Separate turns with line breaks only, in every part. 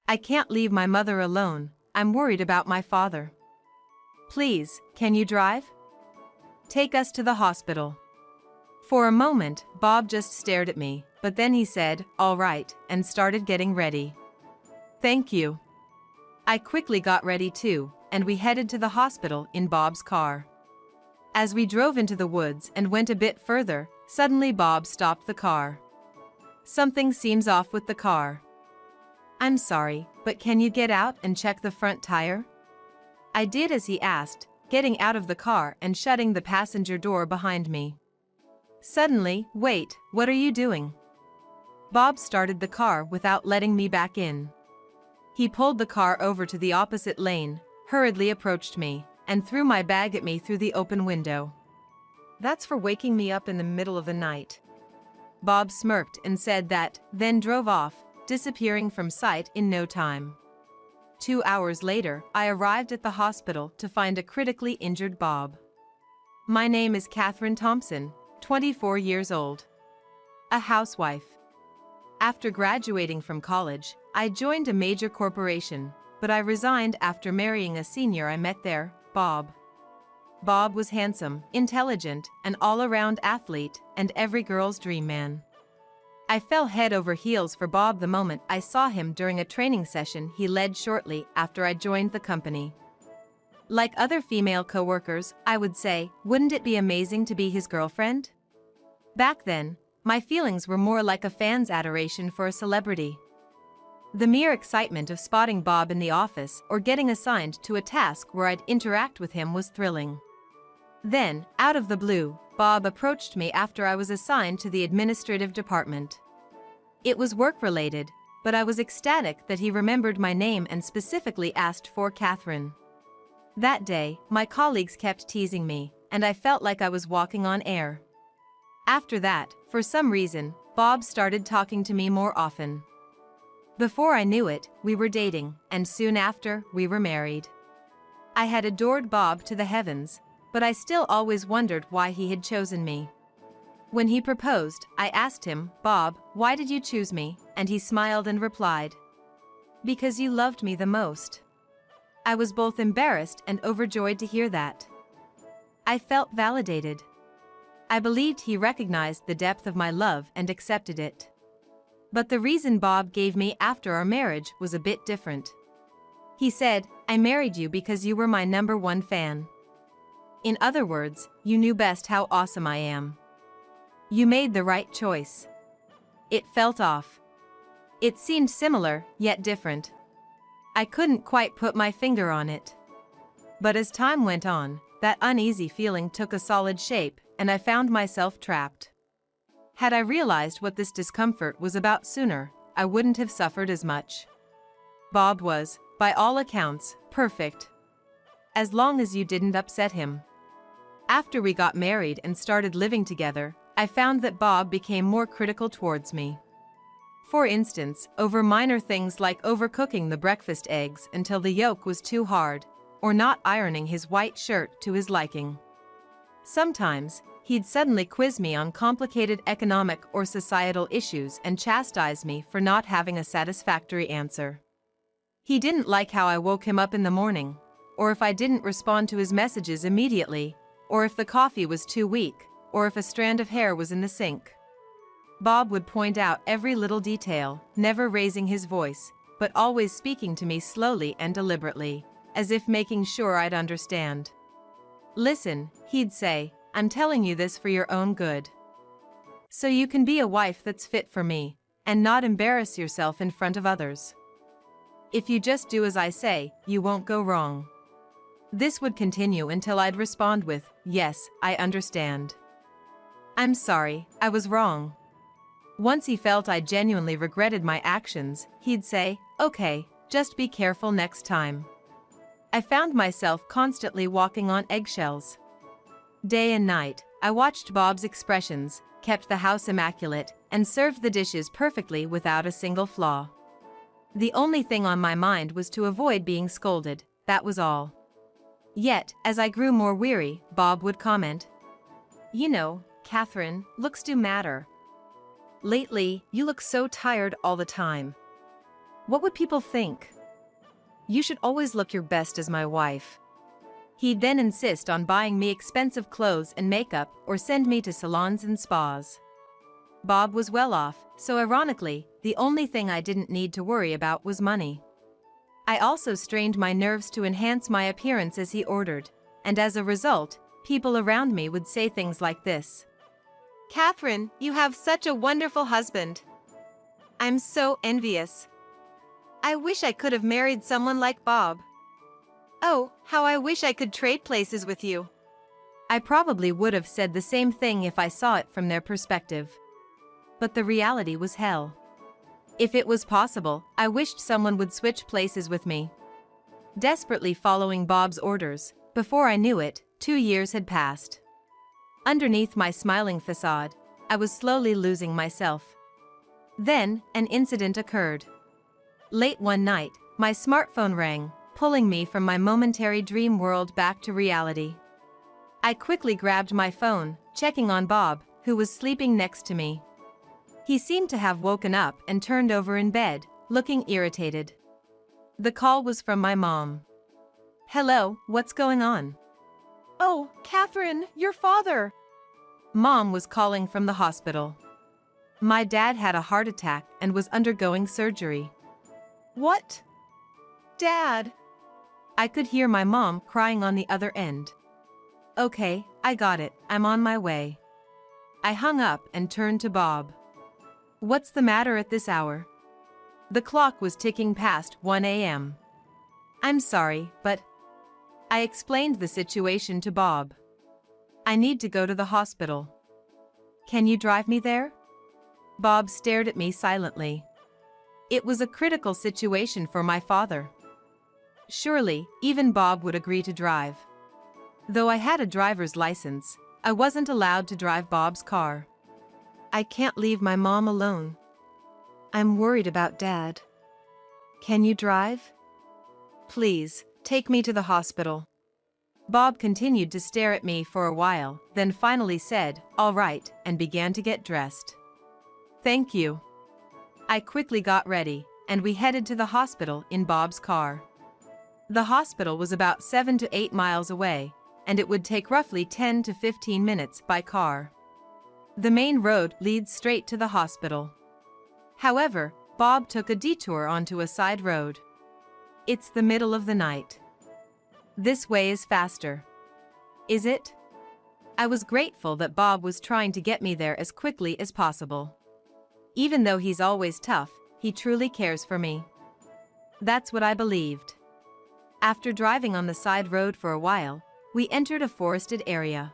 I can't leave my mother alone, I'm worried about my father. Please, can you drive? Take us to the hospital. For a moment, Bob just stared at me, but then he said, "All right," and started getting ready. Thank you. I quickly got ready too, and we headed to the hospital in Bob's car. As we drove into the woods and went a bit further, suddenly Bob stopped the car. Something seems off with the car. I'm sorry, but can you get out and check the front tire? I did as he asked, getting out of the car and shutting the passenger door behind me. Suddenly, wait, what are you doing? Bob started the car without letting me back in. He pulled the car over to the opposite lane, hurriedly approached me, and threw my bag at me through the open window. That's for waking me up in the middle of the night. Bob smirked and said that, then drove off, disappearing from sight in no time. 2 hours later, I arrived at the hospital to find a critically injured Bob. My name is Catherine Thompson, 24 years old. A housewife. After graduating from college, I joined a major corporation, but I resigned after marrying a senior I met there, Bob. Bob was handsome, intelligent, an all-around athlete, and every girl's dream man. I fell head over heels for Bob the moment I saw him during a training session he led shortly after I joined the company. Like other female coworkers, I would say, wouldn't it be amazing to be his girlfriend? Back then, my feelings were more like a fan's adoration for a celebrity. The mere excitement of spotting Bob in the office or getting assigned to a task where I'd interact with him was thrilling. Then, out of the blue, Bob approached me after I was assigned to the administrative department. It was work-related, but I was ecstatic that he remembered my name and specifically asked for Catherine. That day, my colleagues kept teasing me, and I felt like I was walking on air. After that, for some reason, Bob started talking to me more often. Before I knew it, we were dating, and soon after, we were married. I had adored Bob to the heavens, but I still always wondered why he had chosen me. When he proposed, I asked him, "Bob, why did you choose me?" And he smiled and replied, "Because you loved me the most." I was both embarrassed and overjoyed to hear that. I felt validated. I believed he recognized the depth of my love and accepted it. But the reason Bob gave me after our marriage was a bit different. He said, "I married you because you were my #1 fan. In other words, you knew best how awesome I am. You made the right choice." It felt off. It seemed similar, yet different. I couldn't quite put my finger on it. But as time went on, that uneasy feeling took a solid shape, and I found myself trapped. Had I realized what this discomfort was about sooner, I wouldn't have suffered as much. Bob was, by all accounts, perfect. As long as you didn't upset him. After we got married and started living together, I found that Bob became more critical towards me. For instance, over minor things like overcooking the breakfast eggs until the yolk was too hard, or not ironing his white shirt to his liking. Sometimes, he'd suddenly quiz me on complicated economic or societal issues and chastise me for not having a satisfactory answer. He didn't like how I woke him up in the morning, or if I didn't respond to his messages immediately, or if the coffee was too weak, or if a strand of hair was in the sink. Bob would point out every little detail, never raising his voice, but always speaking to me slowly and deliberately, as if making sure I'd understand. "Listen," he'd say, "I'm telling you this for your own good. So you can be a wife that's fit for me, and not embarrass yourself in front of others. If you just do as I say, you won't go wrong." This would continue until I'd respond with, "Yes, I understand. I'm sorry, I was wrong." Once he felt I genuinely regretted my actions, he'd say, "Okay, just be careful next time." I found myself constantly walking on eggshells. Day and night, I watched Bob's expressions, kept the house immaculate, and served the dishes perfectly without a single flaw. The only thing on my mind was to avoid being scolded, that was all. Yet, as I grew more weary, Bob would comment, "You know, Catherine, looks do matter. Lately, you look so tired all the time. What would people think? You should always look your best as my wife. He'd then insist on buying me expensive clothes and makeup or send me to salons and spas. Bob was well off, so ironically, the only thing I didn't need to worry about was money. I also strained my nerves to enhance my appearance as he ordered, and as a result, people around me would say things like this. "Catherine, you have such a wonderful husband. I'm so envious. I wish I could have married someone like Bob. Oh, how I wish I could trade places with you." I probably would have said the same thing if I saw it from their perspective. But the reality was hell. If it was possible, I wished someone would switch places with me. Desperately following Bob's orders, before I knew it, 2 years had passed. Underneath my smiling facade, I was slowly losing myself. Then, an incident occurred. Late one night, my smartphone rang, pulling me from my momentary dream world back to reality. I quickly grabbed my phone, checking on Bob, who was sleeping next to me. He seemed to have woken up and turned over in bed, looking irritated. The call was from my mom. "Hello, what's going on?" "Oh, Catherine, your father." Mom was calling from the hospital. My dad had a heart attack and was undergoing surgery. "What? Dad?" I could hear my mom crying on the other end. "Okay, I got it, I'm on my way." I hung up and turned to Bob. "What's the matter at this hour?" The clock was ticking past 1 a.m. "I'm sorry, but..." I explained the situation to Bob. "I need to go to the hospital. Can you drive me there?" Bob stared at me silently. It was a critical situation for my father. Surely, even Bob would agree to drive. Though I had a driver's license, I wasn't allowed to drive Bob's car. "I can't leave my mom alone. I'm worried about Dad. Can you drive? Please, take me to the hospital." Bob continued to stare at me for a while, then finally said, "All right," and began to get dressed. "Thank you." I quickly got ready, and we headed to the hospital in Bob's car. The hospital was about 7 to 8 miles away, and it would take roughly 10 to 15 minutes by car. The main road leads straight to the hospital. However, Bob took a detour onto a side road. "It's the middle of the night. This way is faster." "Is it?" I was grateful that Bob was trying to get me there as quickly as possible. Even though he's always tough, he truly cares for me. That's what I believed. After driving on the side road for a while, we entered a forested area.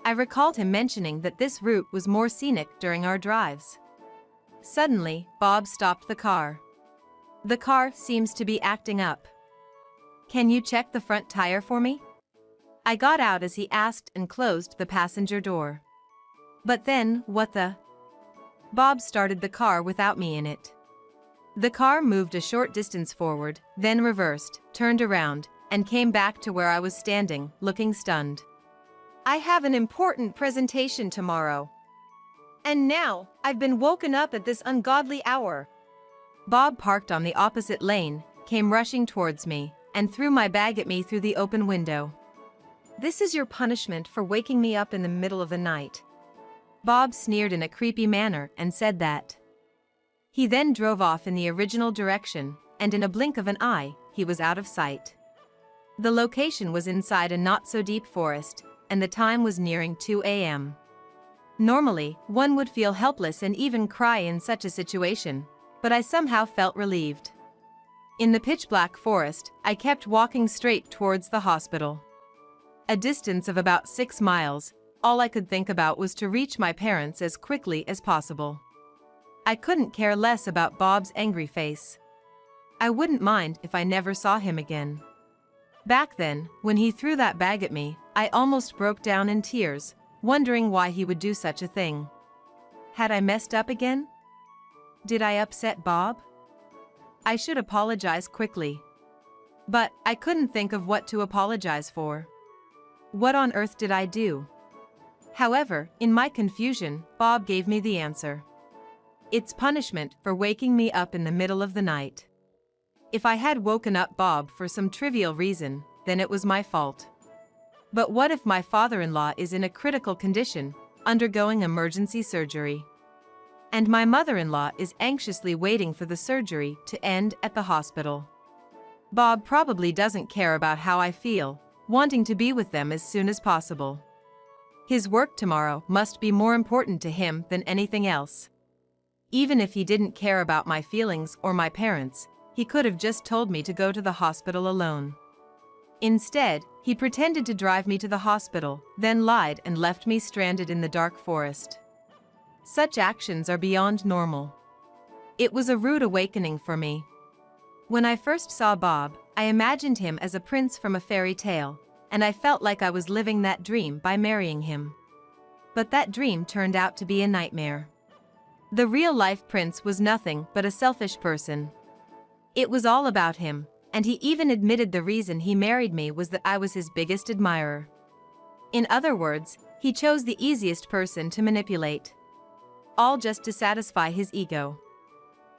I recalled him mentioning that this route was more scenic during our drives. Suddenly, Bob stopped the car. "The car seems to be acting up. Can you check the front tire for me?" I got out as he asked and closed the passenger door. But then, what the? Bob started the car without me in it. The car moved a short distance forward, then reversed, turned around, and came back to where I was standing, looking stunned. "I have an important presentation tomorrow. And now, I've been woken up at this ungodly hour." Bob parked on the opposite lane, came rushing towards me, and threw my bag at me through the open window. "This is your punishment for waking me up in the middle of the night." Bob sneered in a creepy manner and said that. He then drove off in the original direction, and in a blink of an eye, he was out of sight. The location was inside a not-so-deep forest, and the time was nearing 2 a.m. Normally, one would feel helpless and even cry in such a situation, but I somehow felt relieved. In the pitch-black forest, I kept walking straight towards the hospital. A distance of about 6 miles, all I could think about was to reach my parents as quickly as possible. I couldn't care less about Bob's angry face. I wouldn't mind if I never saw him again. Back then, when he threw that bag at me, I almost broke down in tears, wondering why he would do such a thing. Had I messed up again? Did I upset Bob? I should apologize quickly. But I couldn't think of what to apologize for. What on earth did I do? However, in my confusion, Bob gave me the answer. It's punishment for waking me up in the middle of the night. If I had woken up Bob for some trivial reason, then it was my fault. But what if my father-in-law is in a critical condition, undergoing emergency surgery? And my mother-in-law is anxiously waiting for the surgery to end at the hospital. Bob probably doesn't care about how I feel, wanting to be with them as soon as possible. His work tomorrow must be more important to him than anything else. Even if he didn't care about my feelings or my parents, he could have just told me to go to the hospital alone. Instead, he pretended to drive me to the hospital, then lied and left me stranded in the dark forest. Such actions are beyond normal. It was a rude awakening for me. When I first saw Bob, I imagined him as a prince from a fairy tale, and I felt like I was living that dream by marrying him. But that dream turned out to be a nightmare. The real-life prince was nothing but a selfish person. It was all about him, and he even admitted the reason he married me was that I was his biggest admirer. In other words, he chose the easiest person to manipulate. All just to satisfy his ego.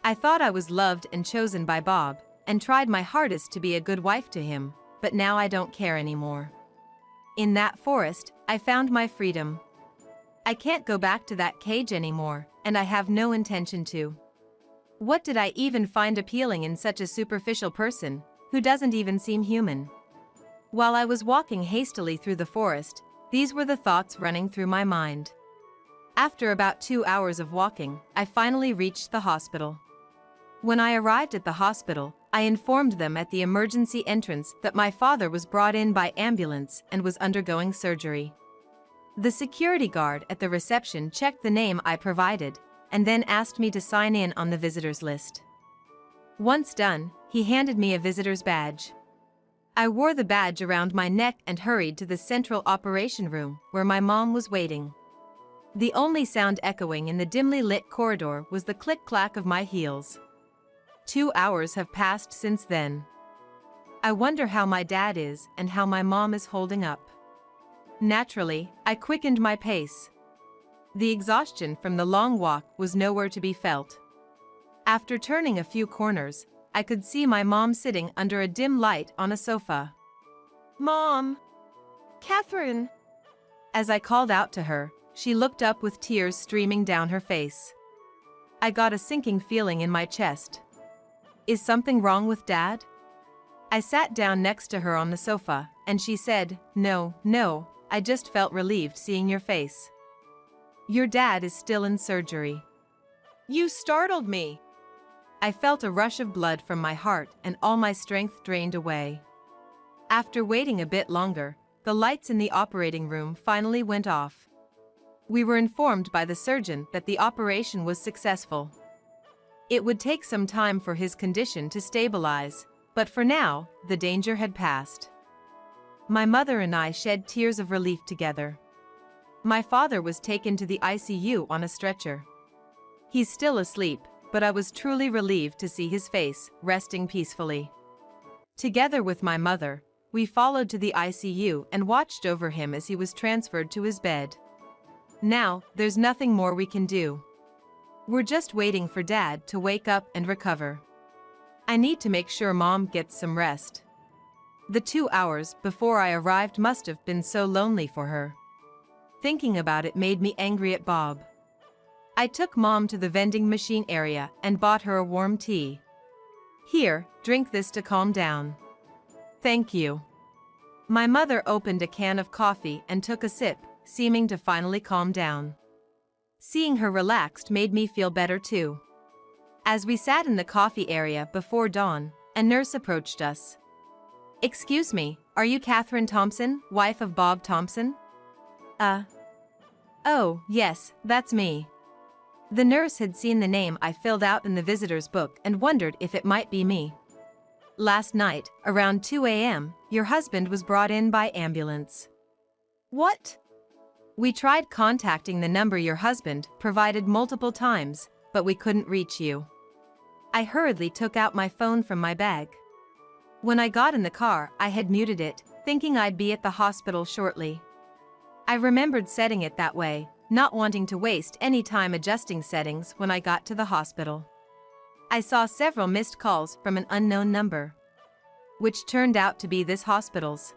I thought I was loved and chosen by Bob, and tried my hardest to be a good wife to him, but now I don't care anymore. In that forest, I found my freedom. I can't go back to that cage anymore, and I have no intention to. What did I even find appealing in such a superficial person, who doesn't even seem human? While I was walking hastily through the forest, these were the thoughts running through my mind. After about 2 hours of walking, I finally reached the hospital. When I arrived at the hospital, I informed them at the emergency entrance that my father was brought in by ambulance and was undergoing surgery. The security guard at the reception checked the name I provided, and then asked me to sign in on the visitors list. Once done, he handed me a visitor's badge. I wore the badge around my neck and hurried to the central operation room, where my mom was waiting. The only sound echoing in the dimly lit corridor was the click-clack of my heels. 2 hours have passed since then. I wonder how my dad is and how my mom is holding up. Naturally, I quickened my pace. The exhaustion from the long walk was nowhere to be felt. After turning a few corners, I could see my mom sitting under a dim light on a sofa. "Mom! Catherine!" As I called out to her, she looked up with tears streaming down her face. I got a sinking feeling in my chest. Is something wrong with Dad? I sat down next to her on the sofa, and she said, No, I just felt relieved seeing your face. Your dad is still in surgery." "You startled me." I felt a rush of blood from my heart and all my strength drained away. After waiting a bit longer, the lights in the operating room finally went off. We were informed by the surgeon that the operation was successful. It would take some time for his condition to stabilize, but for now, the danger had passed. My mother and I shed tears of relief together. My father was taken to the ICU on a stretcher. He's still asleep, but I was truly relieved to see his face resting peacefully. Together with my mother, we followed to the ICU and watched over him as he was transferred to his bed. Now, there's nothing more we can do. We're just waiting for Dad to wake up and recover. I need to make sure Mom gets some rest. The 2 hours before I arrived must have been so lonely for her. Thinking about it made me angry at Bob. I took Mom to the vending machine area and bought her a warm tea. "Here, drink this to calm down." "Thank you." My mother opened a can of coffee and took a sip, seeming to finally calm down. Seeing her relaxed made me feel better too. As we sat in the coffee area before dawn, a nurse approached us. "Excuse me, are you Catherine Thompson, wife of Bob Thompson?" Oh, yes, that's me." The nurse had seen the name I filled out in the visitor's book and wondered if it might be me. "Last night, around 2 a.m., your husband was brought in by ambulance." "What?" "We tried contacting the number your husband provided multiple times, but we couldn't reach you." I hurriedly took out my phone from my bag. When I got in the car, I had muted it, thinking I'd be at the hospital shortly. I remembered setting it that way, not wanting to waste any time adjusting settings when I got to the hospital. I saw several missed calls from an unknown number, which turned out to be this hospital's.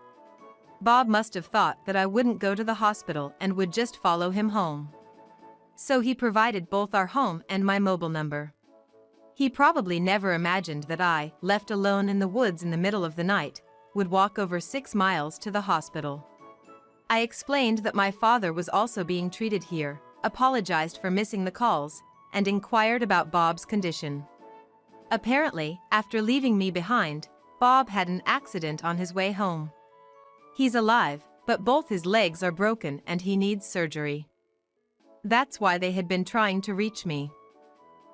Bob must have thought that I wouldn't go to the hospital and would just follow him home. So he provided both our home and my mobile number. He probably never imagined that I, left alone in the woods in the middle of the night, would walk over 6 miles to the hospital. I explained that my father was also being treated here, apologized for missing the calls, and inquired about Bob's condition. Apparently, after leaving me behind, Bob had an accident on his way home. He's alive, but both his legs are broken and he needs surgery. That's why they had been trying to reach me.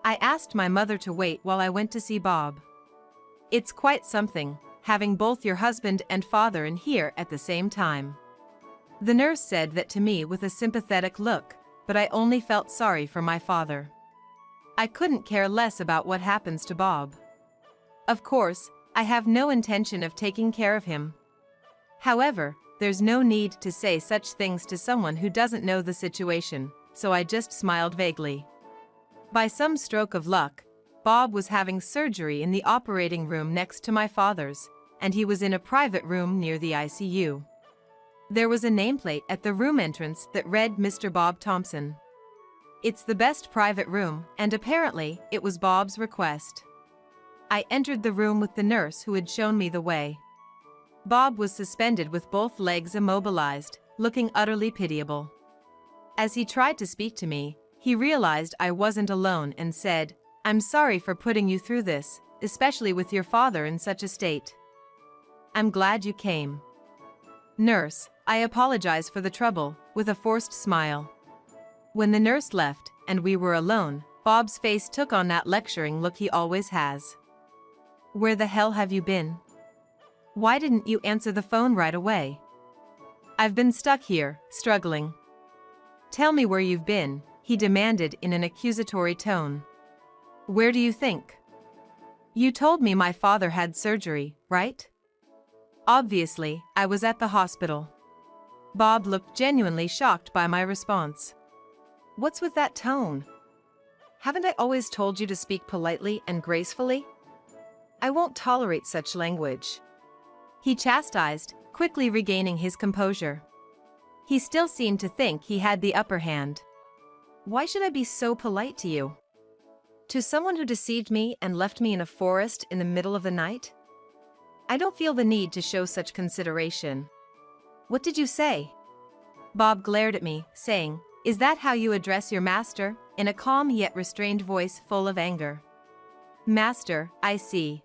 I asked my mother to wait while I went to see Bob. It's quite something, having both your husband and father in here at the same time. The nurse said that to me with a sympathetic look, but I only felt sorry for my father. I couldn't care less about what happens to Bob. Of course, I have no intention of taking care of him. However, there's no need to say such things to someone who doesn't know the situation, so I just smiled vaguely. By some stroke of luck, Bob was having surgery in the operating room next to my father's, and he was in a private room near the ICU. There was a nameplate at the room entrance that read Mr. Bob Thompson. It's the best private room, and apparently, it was Bob's request. I entered the room with the nurse who had shown me the way. Bob was suspended with both legs immobilized, looking utterly pitiable. As he tried to speak to me, he realized I wasn't alone and said, "I'm sorry for putting you through this, especially with your father in such a state. I'm glad you came." "Nurse, I apologize for the trouble," with a forced smile. When the nurse left, and we were alone, Bob's face took on that lecturing look he always has. "Where the hell have you been? Why didn't you answer the phone right away?" "I've been stuck here, struggling." "Tell me where you've been," he demanded in an accusatory tone. "Where do you think? You told me my father had surgery, right?" Obviously, I was at the hospital. Bob looked genuinely shocked by my response. "What's with that tone? Haven't I always told you to speak politely and gracefully? I won't tolerate such language," he chastised, quickly regaining his composure. He still seemed to think he had the upper hand. "Why should I be so polite to you? To someone who deceived me and left me in a forest in the middle of the night? I don't feel the need to show such consideration." "What did you say?" Bob glared at me, saying, "Is that how you address your master?" in a calm yet restrained voice full of anger. "Master, I see."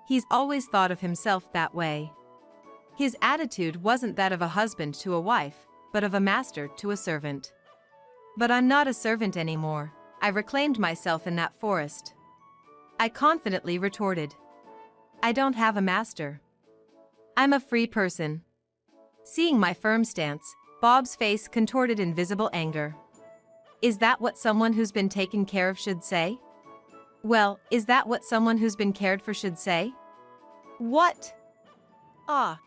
He's always thought of himself that way. His attitude wasn't that of a husband to a wife, but of a master to a servant. But I'm not a servant anymore. I reclaimed myself in that forest. I confidently retorted. I don't have a master. I'm a free person. Seeing my firm stance, Bob's face contorted in visible anger. Is that what someone who's been taken care of should say? Well, is that what someone who's been cared for should say? What? Ah.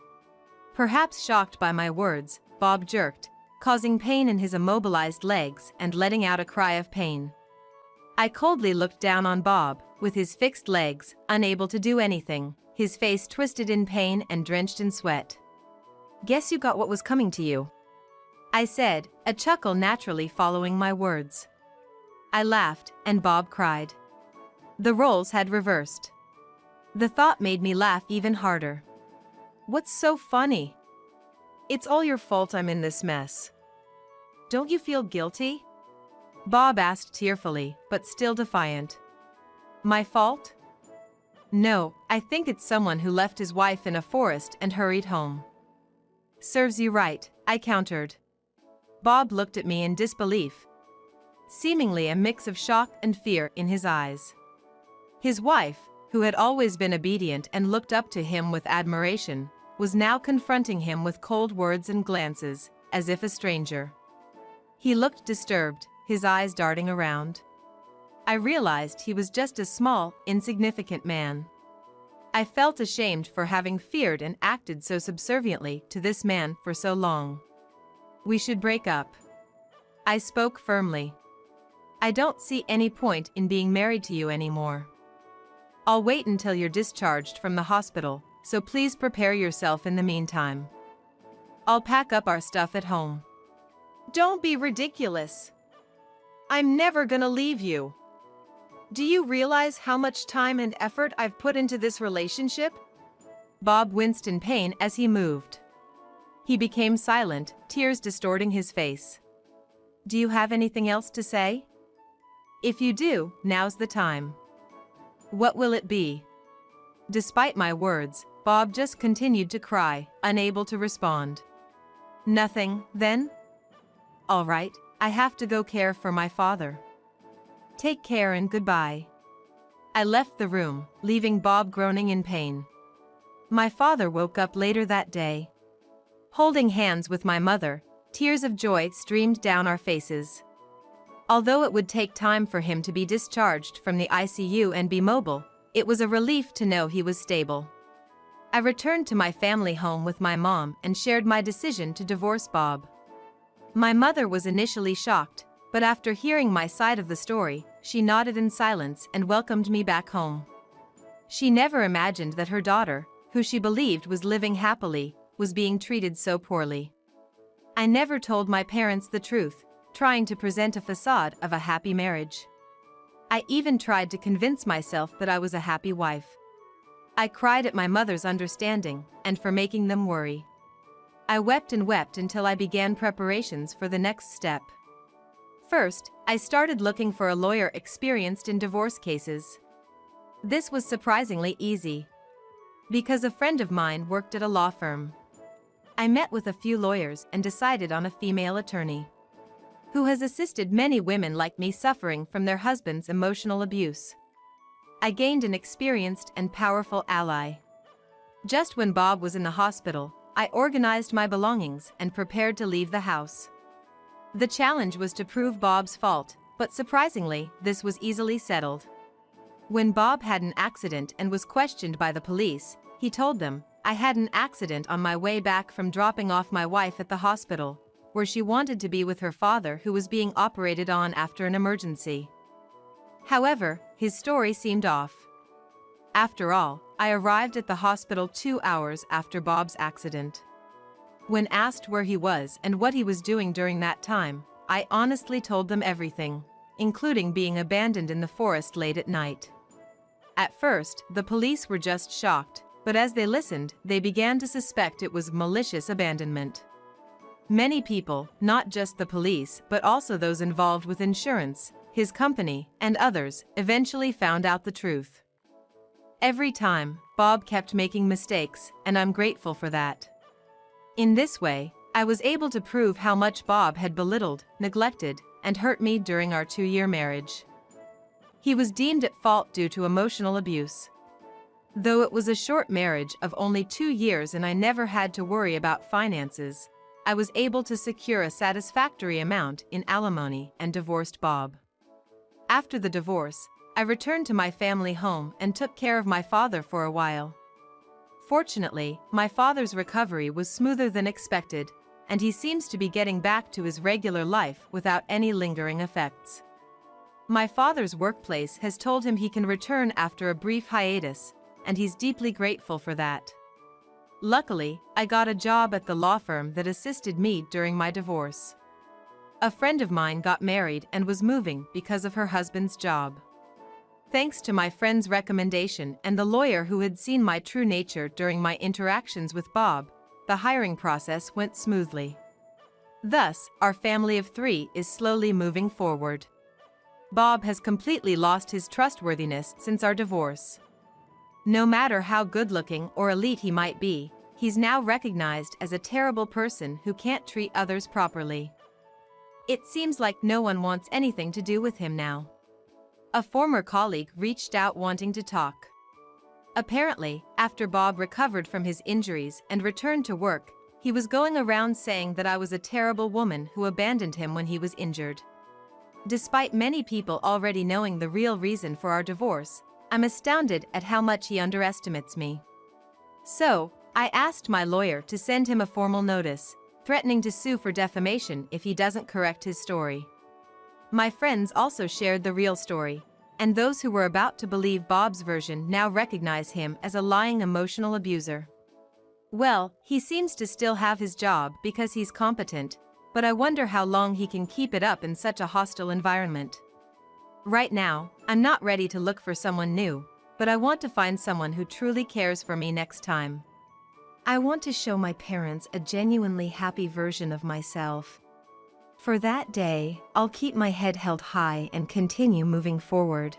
Perhaps shocked by my words, Bob jerked, causing pain in his immobilized legs and letting out a cry of pain. I coldly looked down on Bob, with his fixed legs, unable to do anything, his face twisted in pain and drenched in sweat. "Guess you got what was coming to you," I said, a chuckle naturally following my words. I laughed, and Bob cried. The roles had reversed. The thought made me laugh even harder. "What's so funny? It's all your fault I'm in this mess. Don't you feel guilty?" Bob asked tearfully, but still defiant. "My fault? No, I think it's someone who left his wife in a forest and hurried home." "Serves you right," I countered. Bob looked at me in disbelief, seemingly a mix of shock and fear in his eyes. His wife, who had always been obedient and looked up to him with admiration, was now confronting him with cold words and glances, as if a stranger. He looked disturbed, his eyes darting around. I realized he was just a small, insignificant man. I felt ashamed for having feared and acted so subserviently to this man for so long. "We should break up," I spoke firmly. I don't see any point in being married to you anymore. I'll wait until you're discharged from the hospital, so please prepare yourself in the meantime. I'll pack up our stuff at home. Don't be ridiculous. I'm never gonna leave you. Do you realize how much time and effort I've put into this relationship? Bob winced in pain as he moved. He became silent, tears distorting his face. Do you have anything else to say? If you do, now's the time. What will it be? Despite my words, Bob just continued to cry, unable to respond. Nothing, then? All right, I have to go care for my father. Take care and goodbye. I left the room, leaving Bob groaning in pain. My father woke up later that day. Holding hands with my mother, tears of joy streamed down our faces. Although it would take time for him to be discharged from the ICU and be mobile, it was a relief to know he was stable. I returned to my family home with my mom and shared my decision to divorce Bob. My mother was initially shocked, but after hearing my side of the story, she nodded in silence and welcomed me back home. She never imagined that her daughter, who she believed was living happily, was being treated so poorly. I never told my parents the truth, trying to present a facade of a happy marriage. I even tried to convince myself that I was a happy wife. I cried at my mother's understanding and for making them worry. I wept and wept until I began preparations for the next step. First, I started looking for a lawyer experienced in divorce cases. This was surprisingly easy, because a friend of mine worked at a law firm. I met with a few lawyers and decided on a female attorney who has assisted many women like me suffering from their husband's emotional abuse. I gained an experienced and powerful ally. Just when Bob was in the hospital, I organized my belongings and prepared to leave the house. The challenge was to prove Bob's fault, but surprisingly, this was easily settled. When Bob had an accident and was questioned by the police, he told them, I had an accident on my way back from dropping off my wife at the hospital, where she wanted to be with her father who was being operated on after an emergency. However, his story seemed off. After all, I arrived at the hospital 2 hours after Bob's accident. When asked where he was and what he was doing during that time, I honestly told them everything, including being abandoned in the forest late at night. At first, the police were just shocked, but as they listened, they began to suspect it was malicious abandonment. Many people, not just the police but also those involved with insurance, his company, and others, eventually found out the truth. Every time, Bob kept making mistakes, and I'm grateful for that. In this way, I was able to prove how much Bob had belittled, neglected, and hurt me during our 2-year marriage. He was deemed at fault due to emotional abuse. Though it was a short marriage of only 2 years and I never had to worry about finances, I was able to secure a satisfactory amount in alimony and divorced Bob. After the divorce, I returned to my family home and took care of my father for a while. Fortunately, my father's recovery was smoother than expected, and he seems to be getting back to his regular life without any lingering effects. My father's workplace has told him he can return after a brief hiatus, and he's deeply grateful for that. Luckily, I got a job at the law firm that assisted me during my divorce. A friend of mine got married and was moving because of her husband's job. Thanks to my friend's recommendation and the lawyer who had seen my true nature during my interactions with Bob, the hiring process went smoothly. Thus, our family of 3 is slowly moving forward. Bob has completely lost his trustworthiness since our divorce. No matter how good-looking or elite he might be, he's now recognized as a terrible person who can't treat others properly. It seems like no one wants anything to do with him now. A former colleague reached out wanting to talk. Apparently, after Bob recovered from his injuries and returned to work, he was going around saying that I was a terrible woman who abandoned him when he was injured. Despite many people already knowing the real reason for our divorce, I'm astounded at how much he underestimates me. So, I asked my lawyer to send him a formal notice, threatening to sue for defamation if he doesn't correct his story. My friends also shared the real story, and those who were about to believe Bob's version now recognize him as a lying emotional abuser. Well, he seems to still have his job because he's competent, but I wonder how long he can keep it up in such a hostile environment. Right now, I'm not ready to look for someone new, but I want to find someone who truly cares for me next time. I want to show my parents a genuinely happy version of myself. For that day, I'll keep my head held high and continue moving forward.